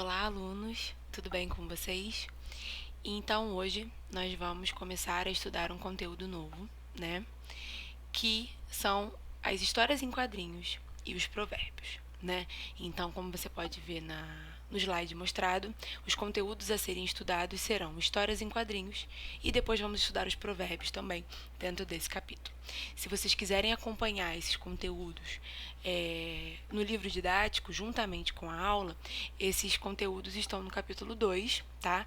Olá, alunos, tudo bem com vocês? Então, hoje nós vamos começar a estudar um conteúdo novo, né? Que são as histórias em quadrinhos e os provérbios, né? Então, como você pode ver no slide mostrado, os conteúdos a serem estudados serão histórias em quadrinhos e depois vamos estudar os provérbios também dentro desse capítulo. Se vocês quiserem acompanhar esses conteúdos no livro didático, juntamente com a aula, esses conteúdos estão no capítulo 2, tá?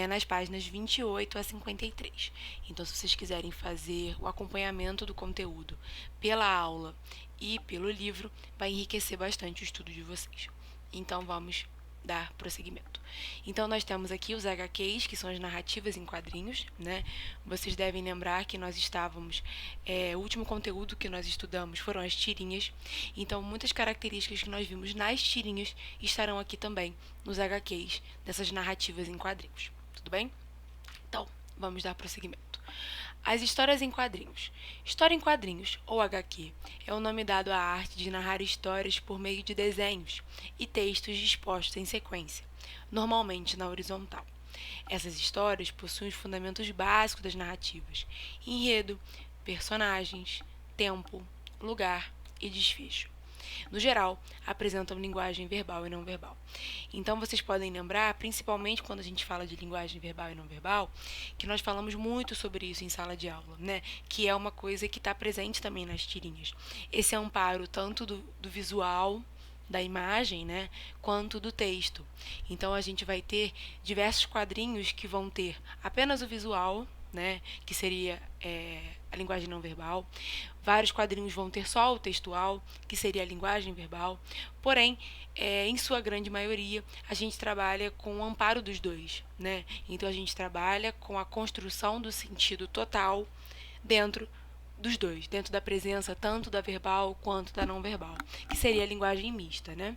Nas páginas 28 a 53. Então, se vocês quiserem fazer o acompanhamento do conteúdo pela aula e pelo livro, vai enriquecer bastante o estudo de vocês. Então, vamos dar prosseguimento. Então, nós temos aqui os HQs, que são as narrativas em quadrinhos, né? Vocês devem lembrar que nós estávamos... o último conteúdo que nós estudamos foram as tirinhas. Então, muitas características que nós vimos nas tirinhas estarão aqui também nos HQs dessas narrativas em quadrinhos. Tudo bem? Então, vamos dar prosseguimento. As histórias em quadrinhos. História em quadrinhos, ou HQ, é o nome dado à arte de narrar histórias por meio de desenhos e textos dispostos em sequência, normalmente na horizontal. Essas histórias possuem os fundamentos básicos das narrativas: enredo, personagens, tempo, lugar e desfecho. No geral, apresentam linguagem verbal e não verbal. Então, vocês podem lembrar, principalmente quando a gente fala de linguagem verbal e não verbal, que nós falamos muito sobre isso em sala de aula, né? Que é uma coisa que está presente também nas tirinhas. Esse amparo tanto do visual, da imagem, né, quanto do texto. Então, a gente vai ter diversos quadrinhos que vão ter apenas o visual, né, que seria a linguagem não verbal. Vários quadrinhos vão ter só o textual, que seria a linguagem verbal. Porém, em sua grande maioria, a gente trabalha com o amparo dos dois, né? Então, a gente trabalha com a construção do sentido total dentro dos dois, dentro da presença tanto da verbal quanto da não verbal, que seria a linguagem mista, né?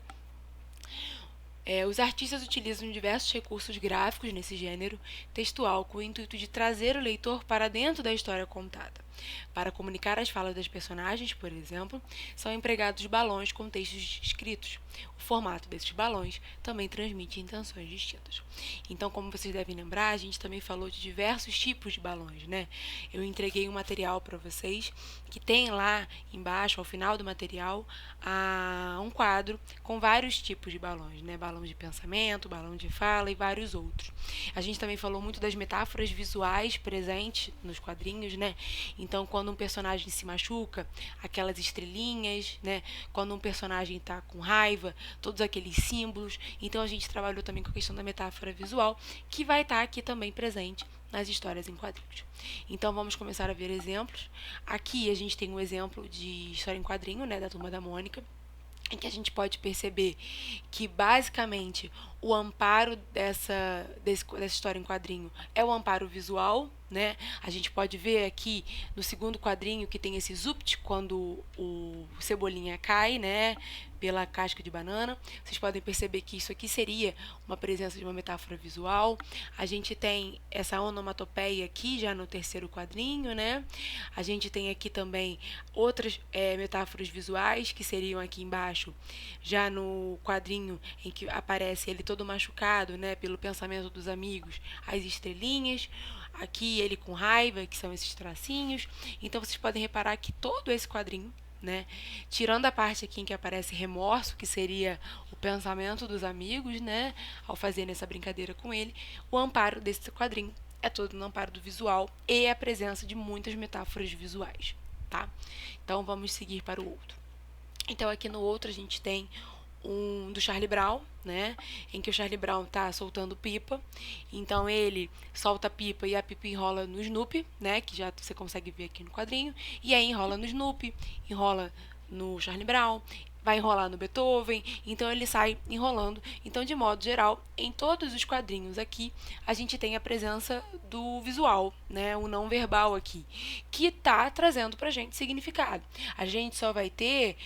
Os artistas utilizam diversos recursos gráficos nesse gênero textual com o intuito de trazer o leitor para dentro da história contada. Para comunicar as falas das personagens, por exemplo, são empregados balões com textos escritos. O formato desses balões também transmite intenções distintas. Então, como vocês devem lembrar, a gente também falou de diversos tipos de balões, né? Eu entreguei um material para vocês que tem lá embaixo, ao final do material, um quadro com vários tipos de balões, né? Balão de pensamento, balão de fala e vários outros. A gente também falou muito das metáforas visuais presentes nos quadrinhos, né? Então, quando um personagem se machuca, aquelas estrelinhas, né? Quando um personagem está com raiva, todos aqueles símbolos. Então, a gente trabalhou também com a questão da metáfora visual, que vai estar aqui também presente nas histórias em quadrinhos. Então, vamos começar a ver exemplos. Aqui a gente tem um exemplo de história em quadrinho, né, da Turma da Mônica, em que a gente pode perceber que, basicamente, o amparo dessa história em quadrinho é o amparo visual, né? A gente pode ver aqui no segundo quadrinho que tem esse zupt quando o Cebolinha cai, né, pela casca de banana. Vocês podem perceber que isso aqui seria uma presença de uma metáfora visual. A gente tem essa onomatopeia aqui já no terceiro quadrinho, né? A gente tem aqui também outras metáforas visuais que seriam aqui embaixo, já no quadrinho em que aparece ele todo machucado, né, pelo pensamento dos amigos, as estrelinhas. Aqui ele com raiva, que são esses tracinhos. Então, vocês podem reparar que todo esse quadrinho, né, tirando a parte aqui em que aparece remorso, que seria o pensamento dos amigos, né, ao fazerem essa brincadeira com ele, o amparo desse quadrinho é todo no amparo do visual e a presença de muitas metáforas visuais, tá? Então, vamos seguir para o outro. Então, aqui no outro a gente tem um do Charlie Brown, né, em que o Charlie Brown tá soltando pipa. Então ele solta a pipa e a pipa enrola no Snoopy, né, que já você consegue ver aqui no quadrinho, e aí enrola no Snoopy, enrola no Charlie Brown, vai enrolar no Beethoven, então ele sai enrolando. Então, de modo geral, em todos os quadrinhos aqui, a gente tem a presença do visual, né, o não verbal aqui, que está trazendo pra gente significado. A gente só vai ter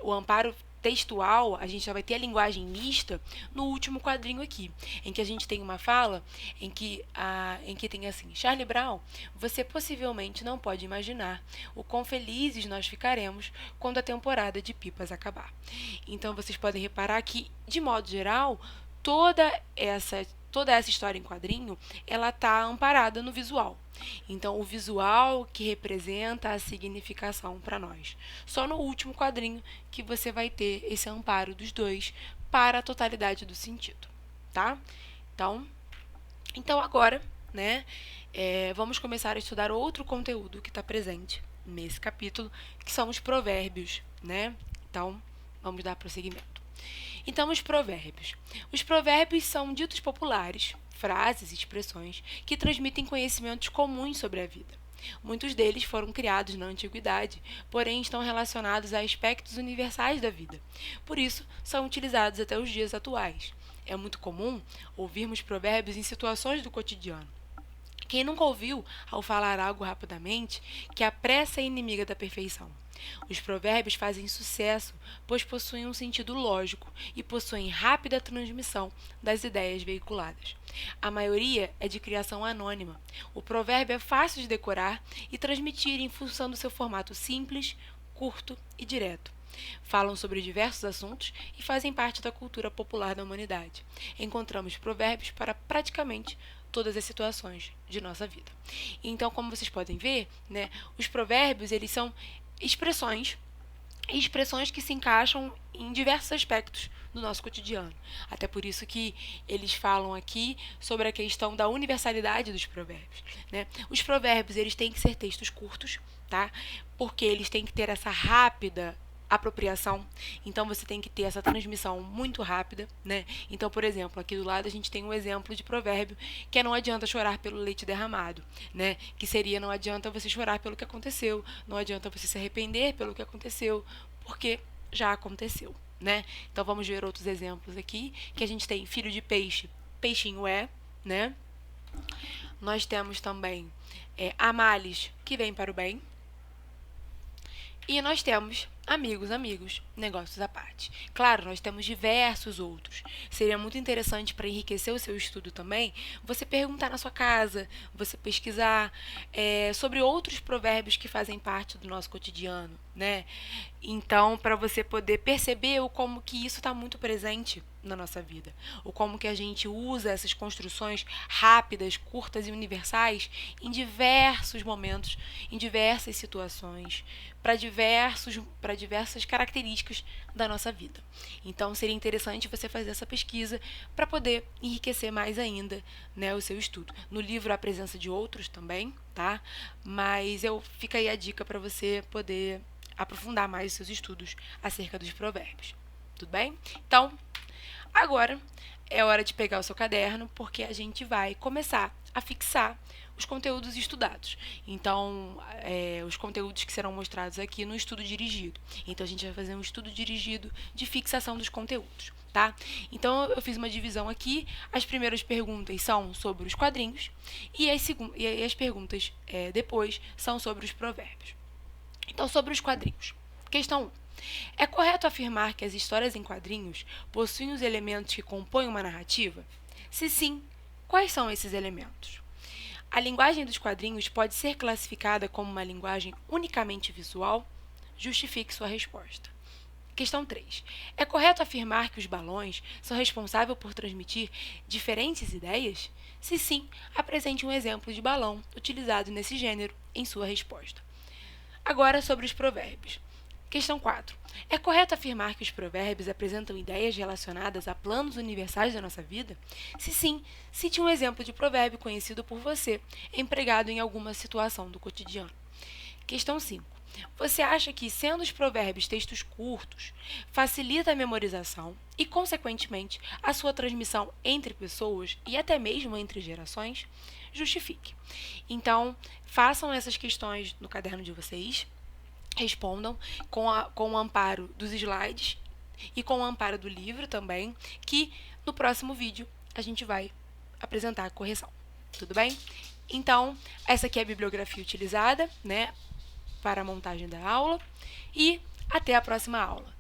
o amparo textual, a gente só vai ter a linguagem mista no último quadrinho aqui, em que a gente tem uma fala em que tem assim: Charlie Brown, você possivelmente não pode imaginar o quão felizes nós ficaremos quando a temporada de pipas acabar. Então vocês podem reparar que, de modo geral, toda essa história em quadrinho, ela está amparada no visual. Então, o visual que representa a significação para nós. Só no último quadrinho que você vai ter esse amparo dos dois para a totalidade do sentido, tá? Então agora, né, vamos começar a estudar outro conteúdo que está presente nesse capítulo, que são os provérbios, né? Então, vamos dar prosseguimento. Então, os provérbios. Os provérbios são ditos populares, frases e expressões que transmitem conhecimentos comuns sobre a vida. Muitos deles foram criados na antiguidade, porém estão relacionados a aspectos universais da vida. Por isso, são utilizados até os dias atuais. É muito comum ouvirmos provérbios em situações do cotidiano. Quem nunca ouviu, ao falar algo rapidamente, que a pressa é inimiga da perfeição? Os provérbios fazem sucesso, pois possuem um sentido lógico e possuem rápida transmissão das ideias veiculadas. A maioria é de criação anônima. O provérbio é fácil de decorar e transmitir em função do seu formato simples, curto e direto. Falam sobre diversos assuntos e fazem parte da cultura popular da humanidade. Encontramos provérbios para praticamente todas as situações de nossa vida. Então, como vocês podem ver, né, os provérbios, eles são expressões que se encaixam em diversos aspectos do nosso cotidiano. Até por isso que eles falam aqui sobre a questão da universalidade dos provérbios, né? Os provérbios, eles têm que ser textos curtos, tá? Porque eles têm que ter essa rápida apropriação, então você tem que ter essa transmissão muito rápida, né? Então, por exemplo, aqui do lado a gente tem um exemplo de provérbio que é: não adianta chorar pelo leite derramado, né? Que seria: não adianta você chorar pelo que aconteceu, não adianta você se arrepender pelo que aconteceu, porque já aconteceu, né? Então vamos ver outros exemplos aqui, que a gente tem: filho de peixe, peixinho é, né? Nós temos também há males que vem para o bem. E nós temos amigos, negócios à parte. Claro, nós temos diversos outros. Seria muito interessante, para enriquecer o seu estudo também, você perguntar na sua casa, você pesquisar sobre outros provérbios que fazem parte do nosso cotidiano, né? Então, para você poder perceber o como que isso está muito presente na nossa vida, o como que a gente usa essas construções rápidas, curtas e universais em diversos momentos, em diversas situações, para diversas características da nossa vida. Então, seria interessante você fazer essa pesquisa para poder enriquecer mais ainda, né, o seu estudo. No livro há a presença de outros também, tá? Mas fica aí a dica para você poder aprofundar mais os seus estudos acerca dos provérbios. Tudo bem? Então, agora é hora de pegar o seu caderno, porque a gente vai começar a fixar os conteúdos estudados. Então, os conteúdos que serão mostrados aqui no estudo dirigido. Então, a gente vai fazer um estudo dirigido de fixação dos conteúdos, tá? Então, eu fiz uma divisão aqui. As primeiras perguntas são sobre os quadrinhos e as perguntas depois são sobre os provérbios. Então, sobre os quadrinhos. Questão 1. É correto afirmar que as histórias em quadrinhos possuem os elementos que compõem uma narrativa? Se sim, quais são esses elementos? A linguagem dos quadrinhos pode ser classificada como uma linguagem unicamente visual? Justifique sua resposta. Questão 3. É correto afirmar que os balões são responsáveis por transmitir diferentes ideias? Se sim, apresente um exemplo de balão utilizado nesse gênero em sua resposta. Agora, sobre os provérbios. Questão 4. É correto afirmar que os provérbios apresentam ideias relacionadas a planos universais da nossa vida? Se sim, cite um exemplo de provérbio conhecido por você, empregado em alguma situação do cotidiano. Questão 5. Você acha que, sendo os provérbios textos curtos, facilita a memorização e, consequentemente, a sua transmissão entre pessoas e até mesmo entre gerações? Justifique. Então, façam essas questões no caderno de vocês. Respondam com o amparo dos slides e com o amparo do livro também, que no próximo vídeo a gente vai apresentar a correção. Tudo bem? Então, essa aqui é a bibliografia utilizada, né, para a montagem da aula, e até a próxima aula.